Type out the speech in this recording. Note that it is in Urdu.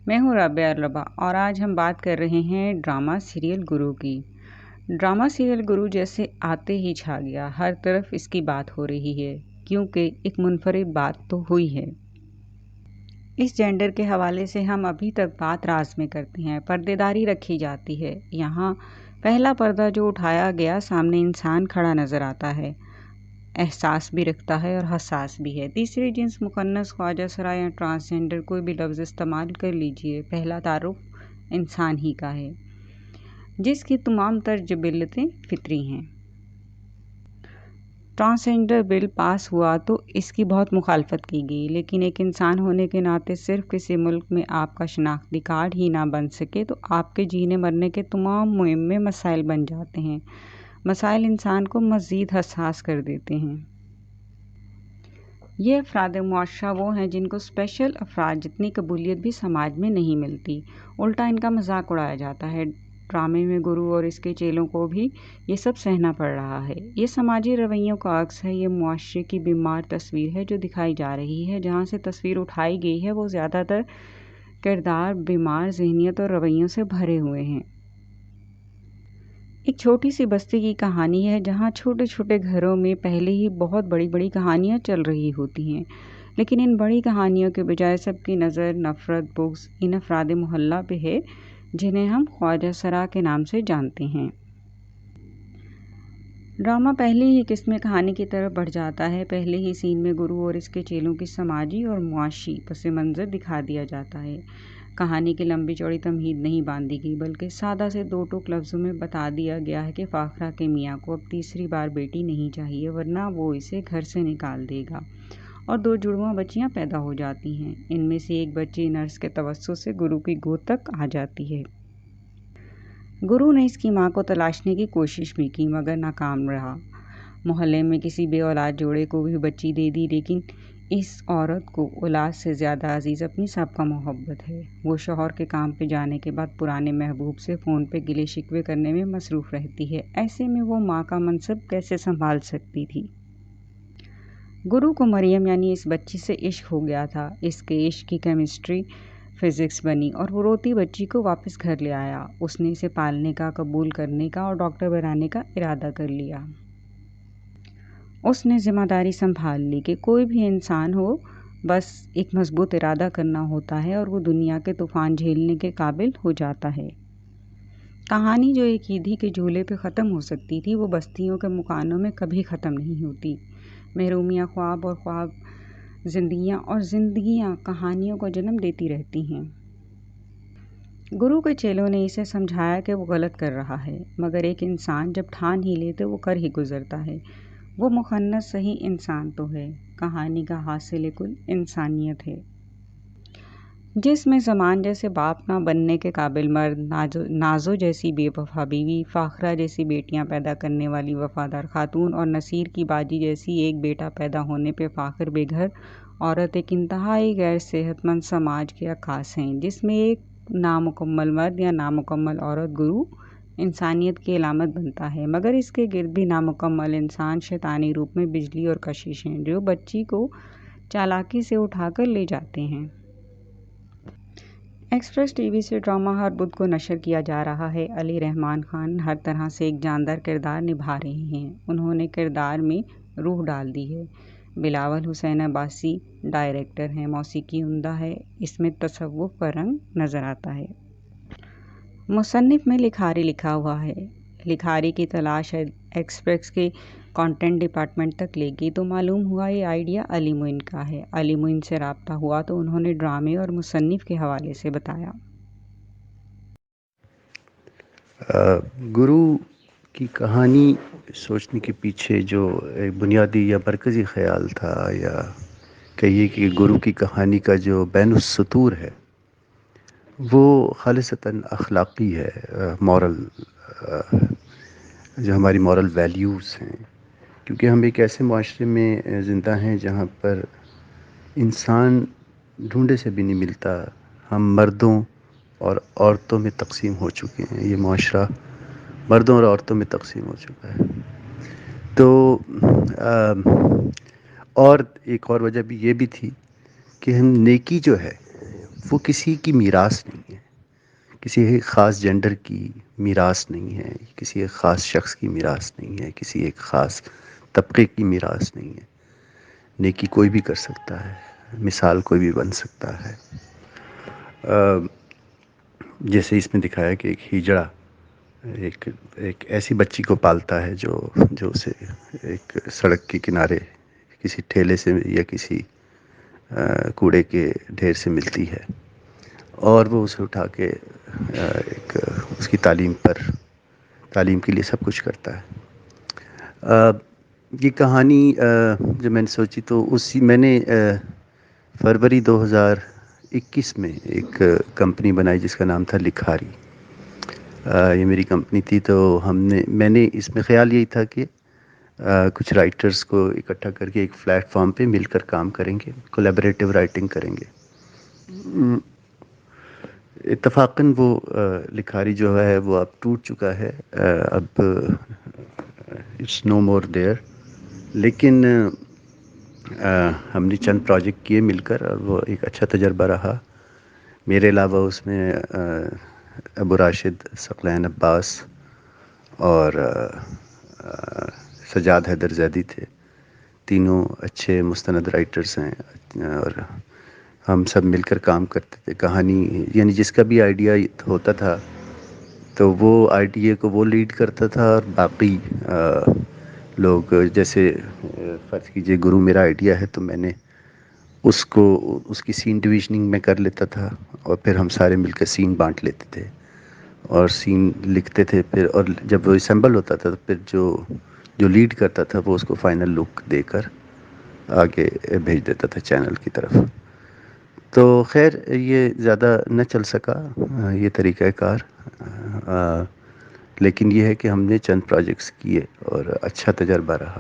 میں ہوں رابعہ الربا اور آج ہم بات کر رہے ہیں ڈرامہ سیریل گرو کی۔ ڈرامہ سیریل گرو جیسے آتے ہی چھا گیا، ہر طرف اس کی بات ہو رہی ہے کیونکہ ایک منفرد بات تو ہوئی ہے۔ اس جینڈر کے حوالے سے ہم ابھی تک بات راز میں کرتے ہیں، پردے داری رکھی جاتی ہے۔ یہاں پہلا پردہ جو اٹھایا گیا، سامنے انسان کھڑا نظر آتا ہے، احساس بھی رکھتا ہے اور حساس بھی ہے۔ تیسری جنس، مخنث، خواجہ سرا یا ٹرانسجینڈر، کوئی بھی لفظ استعمال کر لیجئے، پہلا تعارف انسان ہی کا ہے جس کی تمام تر جبلتیں فطری ہیں۔ ٹرانسجینڈر بل پاس ہوا تو اس کی بہت مخالفت کی گئی، لیکن ایک انسان ہونے کے ناطے صرف کسی ملک میں آپ کا شناختی کارڈ ہی نہ بن سکے تو آپ کے جینے مرنے کے تمام مہم میں مسائل بن جاتے ہیں۔ مسائل انسان کو مزید حساس کر دیتے ہیں۔ یہ افراد معاشرہ وہ ہیں جن کو اسپیشل افراد جتنی قبولیت بھی سماج میں نہیں ملتی، الٹا ان کا مذاق اڑایا جاتا ہے۔ ڈرامے میں گرو اور اس کے چیلوں کو بھی یہ سب سہنا پڑ رہا ہے۔ یہ سماجی رویوں کا عکس ہے، یہ معاشرے کی بیمار تصویر ہے جو دکھائی جا رہی ہے۔ جہاں سے تصویر اٹھائی گئی ہے وہ زیادہ تر کردار بیمار ذہنیت اور رویوں سے بھرے ہوئے ہیں۔ ایک چھوٹی سی بستی کی کہانی ہے جہاں چھوٹے چھوٹے گھروں میں پہلے ہی بہت بڑی بڑی کہانیاں چل رہی ہوتی ہیں، لیکن ان بڑی کہانیوں کے بجائے سب کی نظر نفرت، بغض ان افراد محلہ پہ ہے جنہیں ہم خواجہ سرا کے نام سے جانتے ہیں۔ ڈرامہ پہلے ہی قسم کہانی کی طرف بڑھ جاتا ہے۔ پہلے ہی سین میں گرو اور اس کے چیلوں کی سماجی اور معاشی پس منظر دکھا دیا جاتا ہے۔ کہانی کی لمبی چوڑی تمہید نہیں باندھی گئی، بلکہ سادہ سے دو ٹوک لفظوں میں بتا دیا گیا ہے کہ فاخرہ کے میاں کو اب تیسری بار بیٹی نہیں چاہیے، ورنہ وہ اسے گھر سے نکال دے گا، اور دو جڑواں بچیاں پیدا ہو جاتی ہیں۔ ان میں سے ایک بچی نرس کے توسط سے گرو کی گود تک آ جاتی ہے۔ گرو نے اس کی ماں کو تلاشنے کی کوشش بھی کی مگر ناکام رہا۔ محلے میں کسی بے اولاد جوڑے کو بھی بچی دے دی، لیکن اس عورت کو اولاد سے زیادہ عزیز اپنی سابقہ محبت ہے۔ وہ شوہر کے کام پہ جانے کے بعد پرانے محبوب سے فون پہ گلے شکوے کرنے میں مصروف رہتی ہے۔ ایسے میں وہ ماں کا منصب کیسے سنبھال سکتی تھی؟ گرو کو مریم یعنی اس بچی سے عشق ہو گیا تھا۔ اس کے عشق کی کیمسٹری فزکس بنی اور وہ روتی بچی کو واپس گھر لے آیا۔ اس نے اسے پالنے کا، قبول کرنے کا اور ڈاکٹر بنانے کا ارادہ کر لیا۔ اس نے ذمہ داری سنبھال لی کہ کوئی بھی انسان ہو، بس ایک مضبوط ارادہ کرنا ہوتا ہے اور وہ دنیا کے طوفان جھیلنے کے قابل ہو جاتا ہے۔ کہانی جو ایک عیدی کے جھولے پہ ختم ہو سکتی تھی، وہ بستیوں کے مکانوں میں کبھی ختم نہیں ہوتی۔ محرومیاں خواب اور خواب زندگیاں اور زندگیاں کہانیوں کو جنم دیتی رہتی ہیں۔ گرو کے چیلوں نے اسے سمجھایا کہ وہ غلط کر رہا ہے، مگر ایک انسان جب ٹھان ہی لے تو وہ کر ہی گزرتا ہے۔ وہ مخنث صحیح انسان تو ہے، کہانی کا حاصل کل انسانیت ہے، جس میں زمان جیسے باپ نہ بننے کے قابل مرد، نازو جیسی بے وفا بیوی، فاخرہ جیسی بیٹیاں پیدا کرنے والی وفادار خاتون اور نصیر کی باجی جیسی ایک بیٹا پیدا ہونے پہ فاخر بے گھر عورت ایک انتہائی غیر صحت مند سماج کے عکاس ہیں، جس میں ایک نامکمل مرد یا نامکمل عورت گرو انسانیت کی علامت بنتا ہے، مگر اس کے گرد بھی نامکمل انسان شیطانی روپ میں بجلی اور کشش ہیں جو بچی کو چالاکی سے اٹھا کر لے جاتے ہیں۔ ایکسپریس ٹی وی سے ڈرامہ ہر بدھ کو نشر کیا جا رہا ہے۔ علی رحمان خان ہر طرح سے ایک جاندار کردار نبھا رہے ہیں، انہوں نے کردار میں روح ڈال دی ہے۔ بلاول حسین عباسی ڈائریکٹر ہیں، موسیقی عمدہ ہے، اس میں تصوف کا رنگ نظر آتا ہے۔ مصنف میں لکھاری لکھا ہوا ہے۔ لکھاری کی تلاش ایکسپریس کے کانٹینٹ ڈپارٹمنٹ تک لے گئی تو معلوم ہوا یہ آئیڈیا علی معین کا ہے۔ علی معین سے رابطہ ہوا تو انہوں نے ڈرامے اور مصنف کے حوالے سے بتایا۔ گرو کی کہانی سوچنے کے پیچھے جو ایک بنیادی یا مرکزی خیال تھا، یا کہیے کہ گرو کی کہانی کا جو بین السطور ہے، وہ خالصتاً اخلاقی ہے، مورل، جو ہماری مورل ویلیوز ہیں، کیونکہ ہم ایک ایسے معاشرے میں زندہ ہیں جہاں پر انسان ڈھونڈے سے بھی نہیں ملتا۔ ہم مردوں اور عورتوں میں تقسیم ہو چکے ہیں، یہ معاشرہ مردوں اور عورتوں میں تقسیم ہو چکا ہے۔ تو اور ایک اور وجہ بھی یہ بھی تھی کہ ہم نیکی جو ہے وہ کسی کی میراث نہیں ہے، کسی ایک خاص جینڈر کی میراث نہیں ہے، کسی ایک خاص شخص کی میراث نہیں ہے، کسی ایک خاص طبقے کی میراث نہیں ہے۔ نیکی کوئی بھی کر سکتا ہے، مثال کوئی بھی بن سکتا ہے۔ جیسے اس میں دکھایا کہ ایک ہجڑا ایک ایسی بچی کو پالتا ہے جو اسے ایک سڑک کے کنارے کسی ٹھیلے سے یا کسی کوڑے کے ڈھیر سے ملتی ہے، اور وہ اسے اٹھا کے ایک اس کی تعلیم کے لیے سب کچھ کرتا ہے۔ یہ کہانی جب میں نے سوچی تو میں نے فروری 2021 میں ایک کمپنی بنائی جس کا نام تھا لکھاری۔ یہ میری کمپنی تھی، تو میں نے اس میں خیال یہی تھا کہ کچھ رائٹرز کو اکٹھا کر کے ایک پلیٹ فارم پہ مل کر کام کریں گے، کولیبریٹو رائٹنگ کریں گے۔ اتفاقاً وہ لکھاری جو ہے وہ اب ٹوٹ چکا ہے، اب اٹس نو مور دیئر، لیکن ہم نے چند پروجیکٹ کیے مل کر اور وہ ایک اچھا تجربہ رہا۔ میرے علاوہ اس میں ابو راشد، ثقلین عباس اور سجاد حیدر زیدی تھے۔ تینوں اچھے مستند رائٹرز ہیں، اور ہم سب مل کر کام کرتے تھے۔ کہانی یعنی جس کا بھی آئیڈیا ہوتا تھا تو وہ آئیڈیا کو وہ لیڈ کرتا تھا، اور باقی لوگ جیسے فرض کیجئے گرو میرا آئیڈیا ہے تو میں نے اس کی سین ڈویژننگ میں کر لیتا تھا، اور پھر ہم سارے مل کے سین بانٹ لیتے تھے اور سین لکھتے تھے پھر، اور جب وہ اسمبل ہوتا تھا تو پھر جو لیڈ کرتا تھا وہ اس کو فائنل لک دے کر آگے بھیج دیتا تھا چینل کی طرف۔ تو خیر یہ زیادہ نہ چل سکا یہ طریقہ کار، لیکن یہ ہے کہ ہم نے چند پروجیکٹس کیے اور اچھا تجربہ رہا۔